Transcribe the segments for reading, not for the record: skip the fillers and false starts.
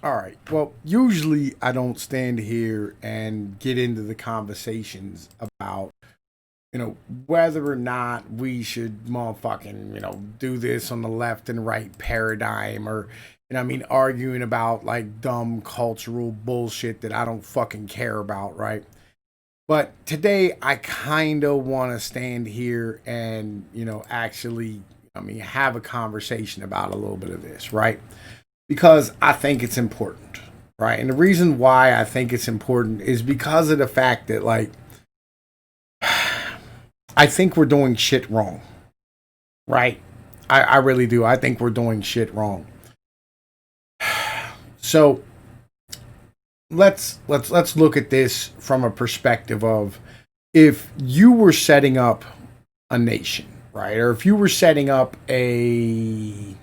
All right. Well, usually I don't stand here and get into the conversations about, whether or not we should motherfucking, do this on the left and right paradigm or, arguing about like dumb cultural bullshit that I don't fucking care about, right? But today I kind of want to stand here and, actually, have a conversation about a little bit of this, right? Because I think it's important, right? And the reason why I think it's important is because of the fact that, like, I think we're doing shit wrong, right? I really do. I think we're doing shit wrong. So let's look at this from a perspective of if you were setting up a nation, right, or if you were setting up a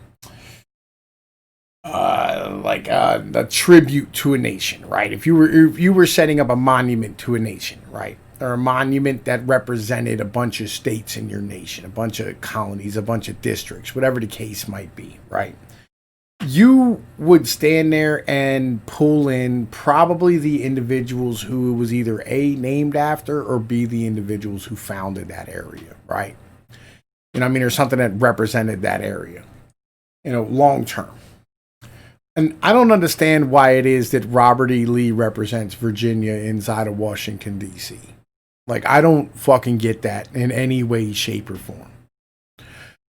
tribute to a nation, right? If you were setting up a monument to a nation, right? Or a monument that represented a bunch of states in your nation, a bunch of colonies, a bunch of districts, whatever the case might be, right? You would stand there and pull in probably the individuals who it was either A, named after, or B, the individuals who founded that area, right? Or something that represented that area, long term. And I don't understand why it is that Robert E. Lee represents Virginia inside of Washington, D.C. Like, I don't fucking get that in any way, shape, or form.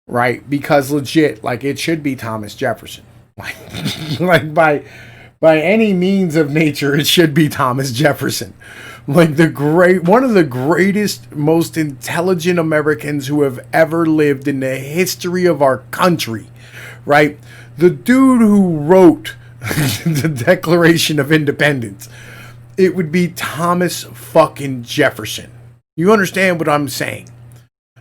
Right? Because legit, like, it should be Thomas Jefferson. Like by any means of nature, it should be Thomas Jefferson. Like one of the greatest, most intelligent Americans who have ever lived in the history of our country, right? The dude who wrote the Declaration of Independence, it would be Thomas fucking Jefferson. You understand what I'm saying?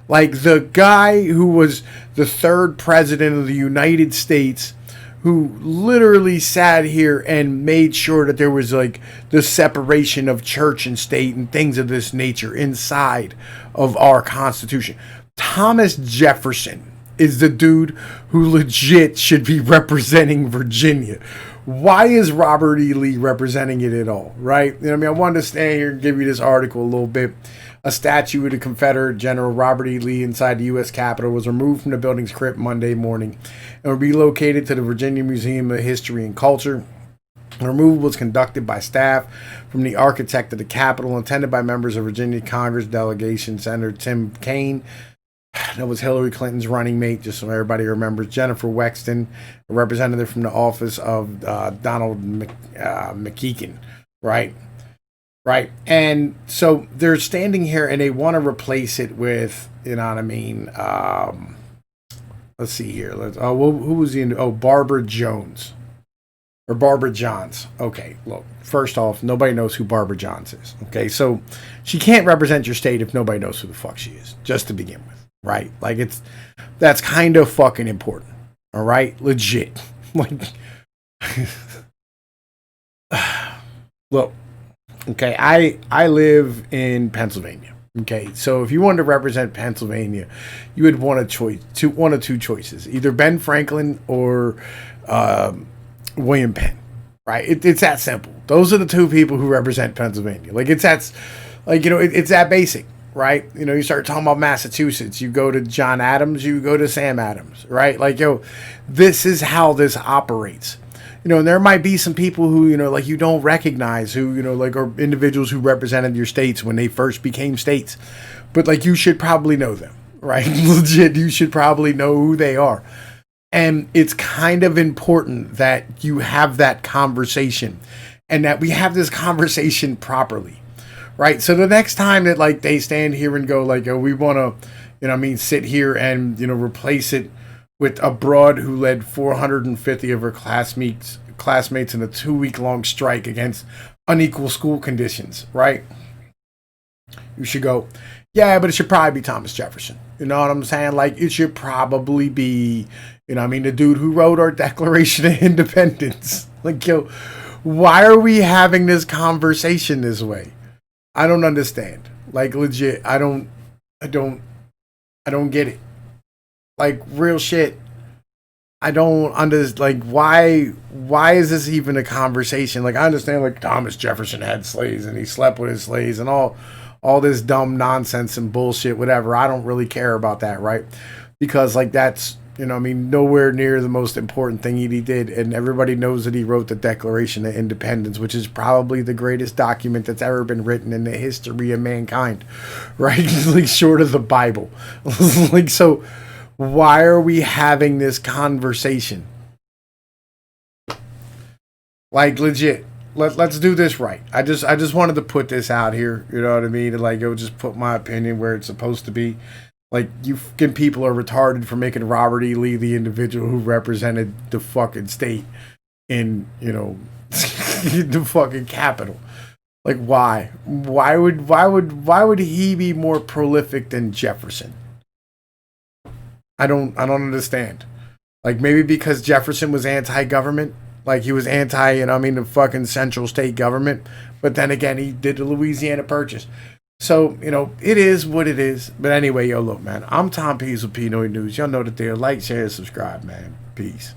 Like the guy who was the third president of the United States, who literally sat here and made sure that there was like the separation of church and state and things of this nature inside of our Constitution. Thomas Jefferson is the dude who legit should be representing Virginia. Why is Robert E. Lee representing it at all, right? I wanted to stand here and give you this article a little bit. A statue of the Confederate General Robert E. Lee inside the U.S. Capitol was removed from the building's crypt Monday morning and relocated to the Virginia Museum of History and Culture. The removal was conducted by staff from the architect of the Capitol, attended by members of Virginia Congress delegation, Senator Tim Kaine. That was Hillary Clinton's running mate, just so everybody remembers. Jennifer Wexton, a representative from the office of Donald McKeegan, right? Right. And so they're standing here and they want to replace it with, you know what I mean? Let's see here. Who was Barbara Jones or Barbara Johns. Okay, look, first off, nobody knows who Barbara Johns is. Okay, so she can't represent your state if nobody knows who the fuck she is, just to begin with, right? Like that's kind of fucking important. All right, legit. Like, look. Okay, I live in Pennsylvania. Okay, so if you wanted to represent Pennsylvania, you would want one of two choices: either Ben Franklin or William Penn. Right? It's that simple. Those are the two people who represent Pennsylvania. Like it's that basic, right? You start talking about Massachusetts, you go to John Adams, you go to Sam Adams, right? Like this is how this operates. And there might be some people who, like you don't recognize who, like are individuals who represented your states when they first became states. But like you should probably know them, right? Legit, you should probably know who they are. And it's kind of important that you have that conversation and that we have this conversation properly, right? So the next time that like they stand here and go like, we want to, sit here and, replace it with a broad who led 450 of her classmates in a 2-week-long strike against unequal school conditions, right? You should go, yeah, but it should probably be Thomas Jefferson. You know what I'm saying? Like, it should probably be, the dude who wrote our Declaration of Independence. Like, why are we having this conversation this way? I don't understand. Like, legit, I don't get it. Like, real shit. I don't understand. Like, why is this even a conversation? Like, I understand, like, Thomas Jefferson had slaves and he slept with his slaves and all this dumb nonsense and bullshit, whatever. I don't really care about that, right? Because, like, that's, you know, I mean, nowhere near the most important thing he did. And everybody knows that he wrote the Declaration of Independence, which is probably the greatest document that's ever been written in the history of mankind, right? Like, short of the Bible. Like, so why are we having this conversation? Like, legit. Let's do this right. I just wanted to put this out here. You know what I mean? And like, it would just put my opinion where it's supposed to be. Like, you fucking people are retarded for making Robert E. Lee the individual who represented the fucking state in, you know, the fucking capital. Like, why? Why would he be more prolific than Jefferson? I don't understand. Like, maybe because Jefferson was anti-government, like he was anti, you know, I mean, the fucking central state government. But then again, he did the Louisiana Purchase. So, you know, it is what it is. But anyway, yo, look, man, I'm Tom Pease with Pnoid News. Y'all know that they're like, share, subscribe, man. Peace.